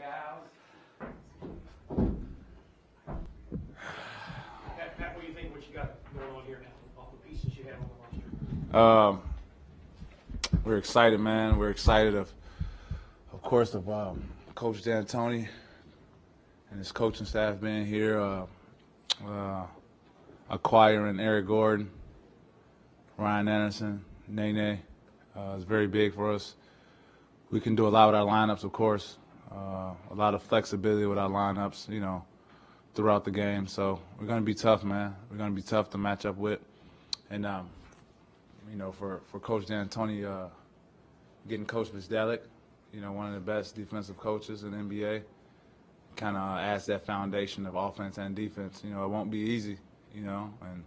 Pat, what do you think? What you got going on here now, off the pieces you have on the roster? We're excited, man. We're excited of course, of Coach D'Antoni and his coaching staff being here, acquiring Eric Gordon, Ryan Anderson, Nene. It's very big for us. We can do a lot with our lineups, of course. A lot of flexibility with our lineups, you know, throughout the game. So we're going to be tough, man. We're going to be tough to match up with. And, you know, for Coach D'Antoni, getting Coach Vizdelek, you know, one of the best defensive coaches in the NBA, kind of adds that foundation of offense and defense. You know, it won't be easy, you know, and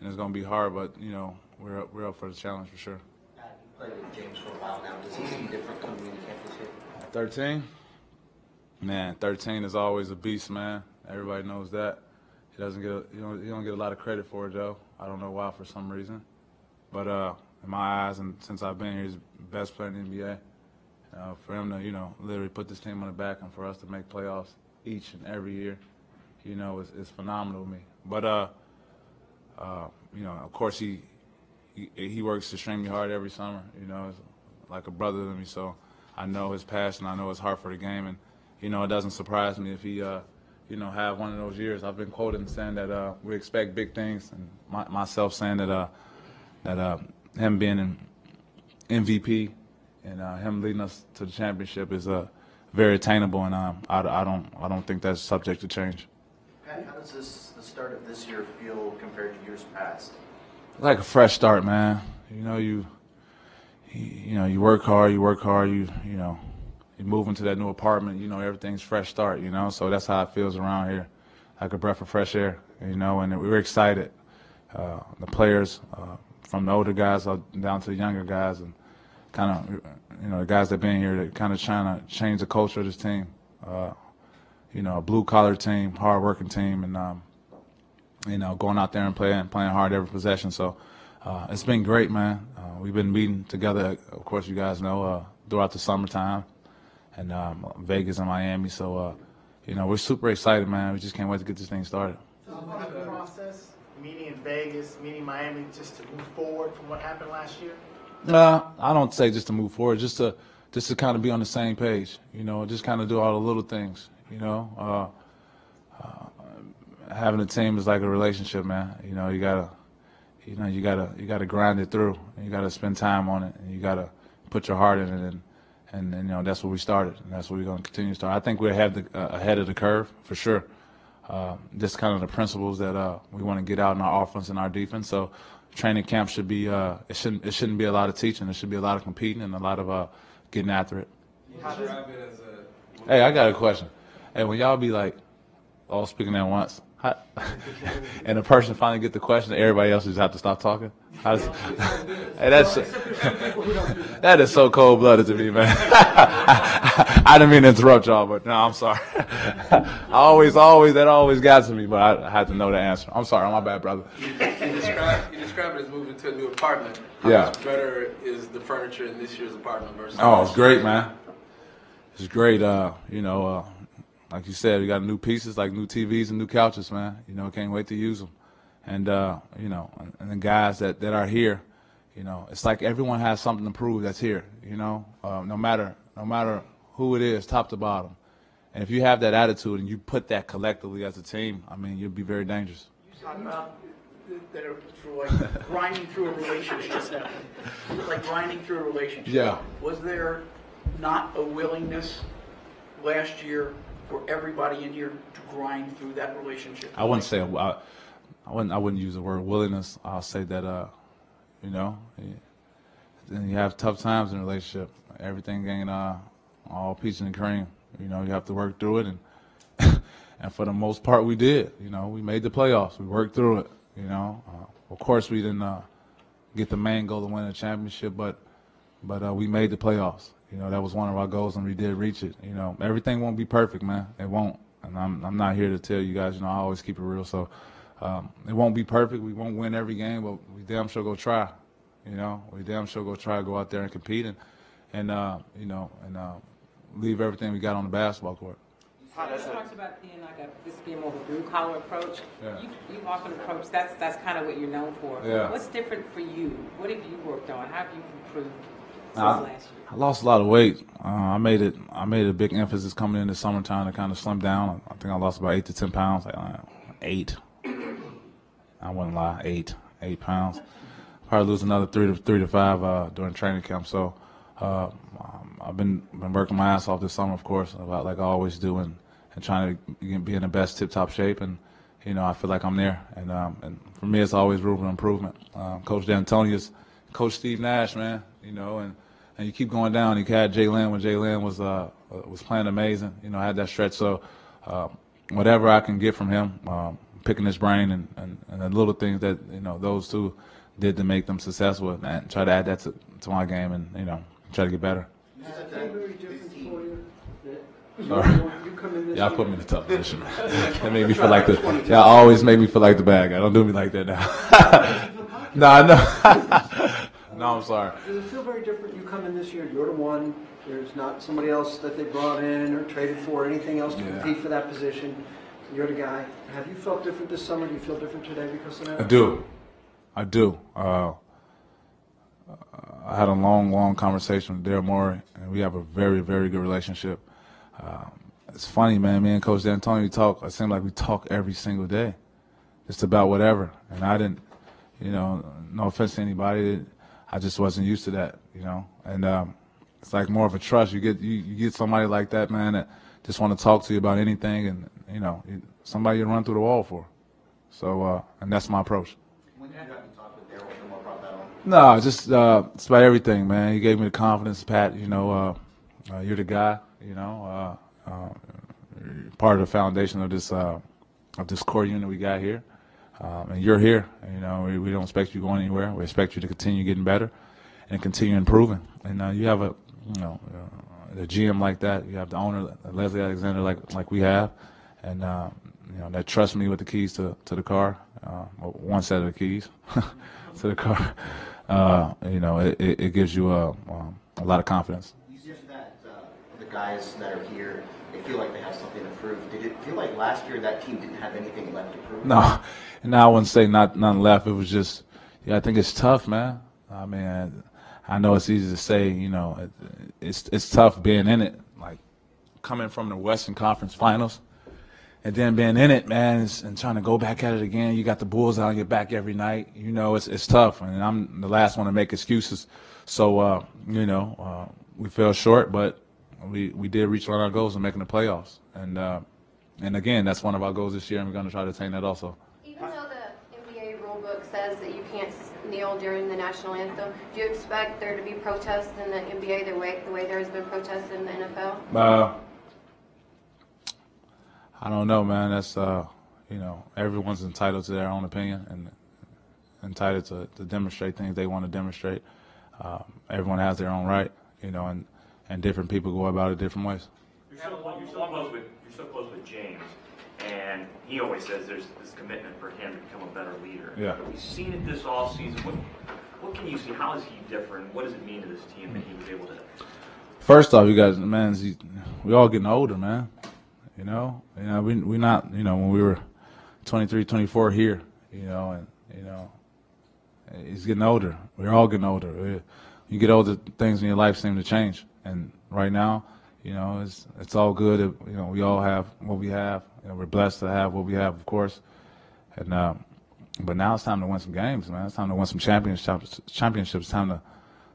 it's going to be hard, but, you know, we're up for the challenge for sure. You played with James for a while now. Does he seem different coming into campus here? 13? Man, 13 is always a beast, man. Everybody knows that. He doesn't get he don't get a lot of credit for it, though. I don't know why for some reason. But in my eyes, and since I've been here, he's the best player in the NBA. For him to, you know, literally put this team on the back and for us to make playoffs each and every year, you know, is phenomenal to me. But, you know, of course he works extremely hard every summer, you know, it's like a brother to me. So I know his passion, I know his heart for the game. And, you know, it doesn't surprise me if he, you know, have one of those years. I've been quoted saying that we expect big things, and myself saying that him being an MVP and him leading us to the championship is very attainable, and I don't think that's subject to change. Pat, how does the start of this year feel compared to years past? Like a fresh start, man. You know, you work hard, you know, you move into that new apartment, you know, everything's fresh start, you know, so that's how it feels around here, like a breath of fresh air, you know, and we're excited. The players, from the older guys down to the younger guys, and kind of, you know, the guys that been here, that kind of trying to change the culture of this team. You know, a blue-collar team, hard-working team, and, you know, going out there and playing hard every possession. So it's been great, man. We've been meeting together, of course, you guys know, throughout the summertime, and Vegas and Miami. So, you know, we're super excited, man. We just can't wait to get this thing started. The process, meeting in Vegas, meeting Miami, just to move forward from what happened last year? I don't say just to move forward, just to kind of be on the same page, you know, just kind of do all the little things, you know. Having a team is like a relationship, man. You know, you gotta grind it through, and you gotta spend time on it, and you gotta put your heart in it, and you know, that's what we started, and that's what we're gonna continue to start. I think we're ahead of the curve for sure. Just kind of the principles that we want to get out in our offense and our defense. So training camp should be it shouldn't be a lot of teaching. It should be a lot of competing and a lot of getting after it. Hey, I got a question. Hey, when y'all be like all speaking at once, and the person finally get the question, everybody else just have to stop talking. Hey, that is so cold-blooded to me, man. I didn't mean to interrupt y'all, but no, I'm sorry. That always got to me, but I had to know the answer. I'm sorry, my bad, brother. You describe it as moving to a new apartment. How much better is the furniture in this year's apartment versus? Oh, it's great, man. It's great. You know, like you said, we got new pieces, like new TVs and new couches, man. You know, can't wait to use them. And, you know, and the guys that are here, you know, it's like everyone has something to prove that's here, you know, no matter who it is, top to bottom. And if you have that attitude and you put that collectively as a team, I mean, you'll be very dangerous. You talk about that are like grinding through a relationship. Like grinding through a relationship. Yeah. Was there not a willingness last year for everybody in here to grind through that relationship? I wouldn't say I wouldn't use the word willingness. I'll say that you know, then you have tough times in a relationship. Everything ain't all peaches and cream. You know, you have to work through it, and and for the most part, we did. You know, we made the playoffs. We worked through it. You know, of course, we didn't get the main goal to win the championship, but we made the playoffs. You know, that was one of our goals, and we did reach it. You know, everything won't be perfect, man. It won't, and I'm not here to tell you guys. You know, I always keep it real. So it won't be perfect. We won't win every game, but we damn sure go try. You know, we damn sure go try to go out there and compete, and you know, and leave everything we got on the basketball court. You talked about being like this being more of a blue collar approach. Yeah. You often approach that's kind of what you're known for. Yeah. What's different for you? What have you worked on? How have you improved since I- last year? I lost a lot of weight. I made a big emphasis coming in the summertime to kind of slim down. I think I lost about 8 to 10 pounds. 8. I wouldn't lie. 8 pounds. Probably lose another 3 to 5 during training camp. So I've been working my ass off this summer, of course, like I always do, and trying to be in the best tip-top shape. And I feel like I'm there. And for me, it's always room for improvement. Coach D'Antoni's, Coach Steve Nash, man. And you keep going down. You had Jalen when Jalen was playing amazing. I had that stretch. So whatever I can get from him, picking his brain and the little things that those two did to make them successful, and try to add that to my game, and try to get better. Is it very different for you? Sorry. You come in this Y'all year- put me in a tough position, man. That made me feel like y'all always make me feel like the bad guy. Don't do me like that now. No, I know. No, I'm sorry. Does it feel very different? You come in this year, you're the one. There's not somebody else that they brought in or traded for, or anything else to compete for that position. You're the guy. Have you felt different this summer? Do you feel different today because of that? I do. I had a long conversation with Daryl Morey, and we have a very, very good relationship. It's funny, man. Me and Coach D'Antoni talk. It seems like we talk every single day, just about whatever. And I didn't, no offense to anybody, I just wasn't used to that, And it's like more of a trust. You get somebody like that, man, that just want to talk to you about anything, and somebody you run through the wall for. So, and that's my approach. When did you have to talk with Daryl and what brought that on? No, just it's about everything, man. He gave me the confidence, Pat. You're the guy. You're part of the foundation of this core unit we got here, and you're here. We don't expect you going anywhere. We expect you to continue getting better and continue improving. And you have a GM like that. You have the owner, Leslie Alexander, like we have, and that trusts me with the keys to the car, one set of the keys to the car. It gives you a lot of confidence. You said that the guys that are here, they feel like they have something to prove. Did it feel like last year that team didn't have anything left to prove? No, and I wouldn't say nothing left. It was just, I think it's tough, man. I mean, I know it's easy to say, it's tough being in it, like coming from the Western Conference Finals. And then being in it, man, and trying to go back at it again. You got the Bulls on your back every night. It's tough, and I'm the last one to make excuses. So, we fell short, but we did reach one of our goals of making the playoffs. And again, that's one of our goals this year, and we're going to try to attain that also. Even though the NBA rulebook says that you can't kneel during the national anthem, do you expect there to be protests in the NBA the way there has been protests in the NFL? I don't know, man. That's everyone's entitled to their own opinion and entitled to demonstrate things they want to demonstrate. Everyone has their own right, and different people go about it different ways. You're so close with James, and he always says there's this commitment for him to become a better leader. Yeah. We've seen it this offseason. What can you see? How is he different? What does it mean to this team that he was able to? First off, you guys, man, we all getting older, man. We not, when we were 23, 24 here, he's getting older. We're all getting older. You get older, things in your life seem to change. And right now, it's all good. We all have what we have. We're blessed to have what we have, of course. And but now it's time to win some games, man. It's time to win some championships. Time to,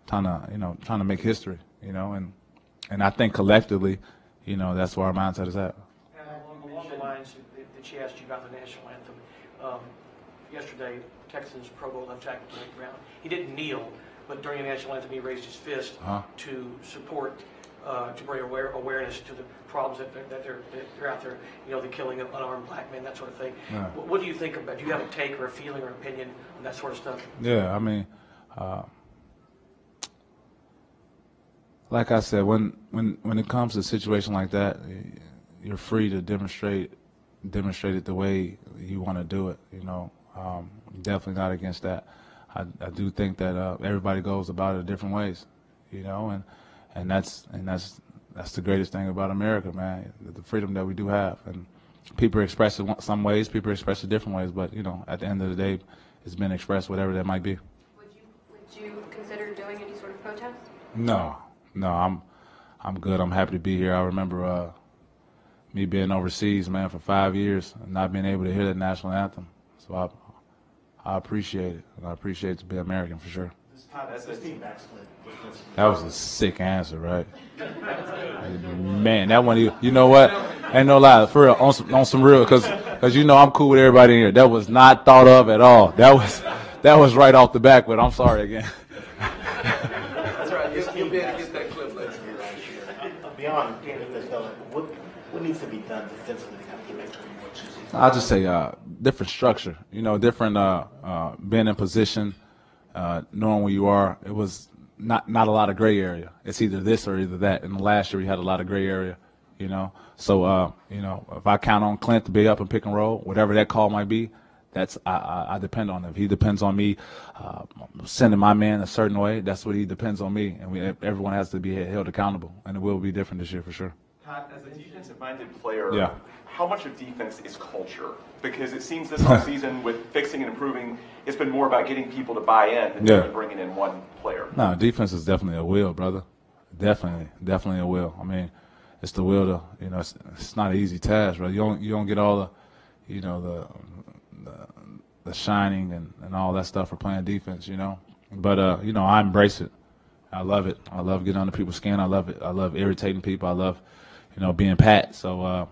trying to make history, And I think collectively, that's where our mindset is at. Along the lines that she asked you about the national anthem, yesterday, Texas Pro Bowl left tackle Blake Brown. He didn't kneel, but during the national anthem, he raised his fist to support, to bring awareness to the problems that they're out there, the killing of unarmed black men, that sort of thing. Yeah. What do you think about? Do you have a take or a feeling or opinion on that sort of stuff? Yeah, I mean, like I said, when it comes to a situation like that, you're free to demonstrate it the way you want to do it. Definitely not against that. I do think that everybody goes about it different ways, and that's that's the greatest thing about America, man, the freedom that we do have. And people express it some ways, people express it different ways, but, you know, at the end of the day, it's been expressed whatever that might be. Would you consider doing any sort of protest? No, I'm good. I'm happy to be here. I remember me being overseas, man, for 5 years and not being able to hear the national anthem. So I appreciate it, and I appreciate it to be American for sure. That was a sick answer, right? Man, that one, you know what? Ain't no lie, for real, on some real, because you know I'm cool with everybody in here. That was not thought of at all. That was right off the back, but I'm sorry again. That's right. You'll be able to get that clip later. Beyond being a good fellow, what needs to be done defensively to kind of get back to what you see? I'll just say different structure, you know, different being in position, knowing where you are. It was not a lot of gray area. It's either this or either that. And last year we had a lot of gray area, you know. So, you know, if I count on Clint to be up and pick and roll, whatever that call might be, that's I depend on him. If he depends on me sending my man a certain way, that's what he depends on me. And everyone has to be held accountable. And it will be different this year for sure. Todd, as a defensive-minded player, Yeah. how much of defense is culture? Because it seems this offseason with fixing and improving, it's been more about getting people to buy in than Yeah. just bringing in one player. No, defense is definitely a will, brother. Definitely a will. I mean, it's the will to, you know, it's not an easy task, bro. You don't get all the, you know, the shining and all that stuff for playing defense, you know. But you know, I embrace it. I love it. I love getting under people's skin. I love it. I love irritating people. I love, you know, being Pat. So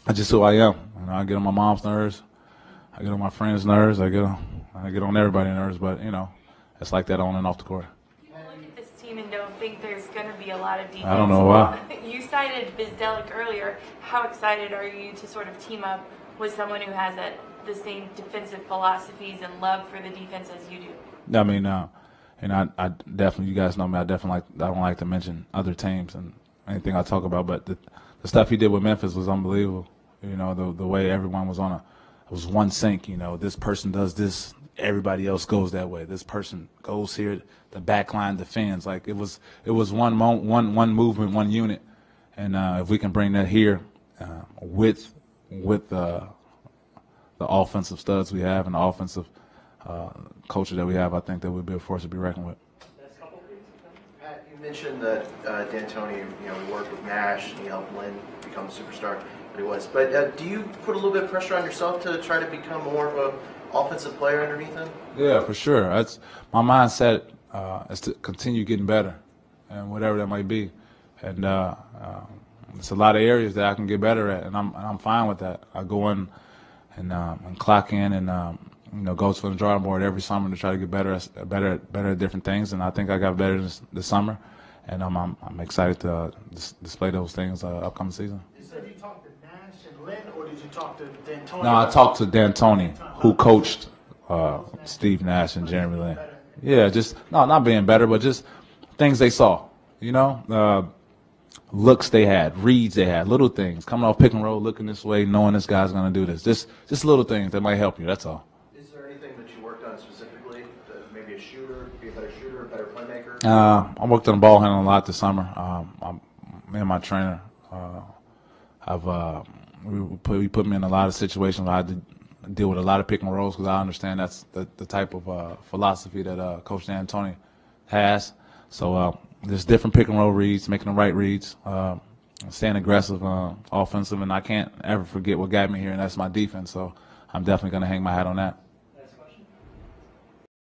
that's just who I am. You know, I get on my mom's nerves. I get on my friends' nerves. I get on everybody's nerves. But you know, it's like that on and off the court. You look at this team and don't think there's going to be a lot of defense. I don't know why. You cited Bizdelic earlier. How excited are you to sort of team up with someone who has the same defensive philosophies and love for the defense as you do? I mean, and I definitely, you guys know me. I don't like to mention other teams and anything I talk about, but the stuff he did with Memphis was unbelievable. You know, the way everyone was it was one sync. You know, this person does this, everybody else goes that way. This person goes here, the back line defends. Like it was one movement, one unit, and if we can bring that here with the offensive studs we have and the offensive culture that we have, I think that we'll be a force to be reckoned with. Pat, you mentioned that D'Antoni, you know, he worked with Nash and he helped Lynn become a superstar that he was. But do you put a little bit of pressure on yourself to try to become more of an offensive player underneath him? Yeah, for sure. That's my mindset is to continue getting better, and whatever that might be. And it's a lot of areas that I can get better at, and I'm fine with that. I go in and clock in and you know, go to the drawing board every summer to try to get better at different things. And I think I got better this summer, and I'm excited to display those things upcoming season. So did you talk to Nash and Lynn, or did you talk to D'Antoni? No, I talked to D'Antoni, who coached Steve Nash and Jeremy Lin. Yeah, just not being better, but just things they saw. You know, looks they had, reads they had, little things coming off pick and roll, looking this way, knowing this guy's going to do this. Just little things that might help you. That's all. Is there anything that you worked on specifically? Maybe a shooter, be a better shooter, a better playmaker? I worked on ball handling a lot this summer. Me and my trainer, we put me in a lot of situations where I had to deal with a lot of pick and rolls because I understand that's the type of philosophy that Coach D'Antoni has. So there's different pick and roll reads, making the right reads, staying aggressive, offensive, and I can't ever forget what got me here, and that's my defense. So I'm definitely going to hang my hat on that.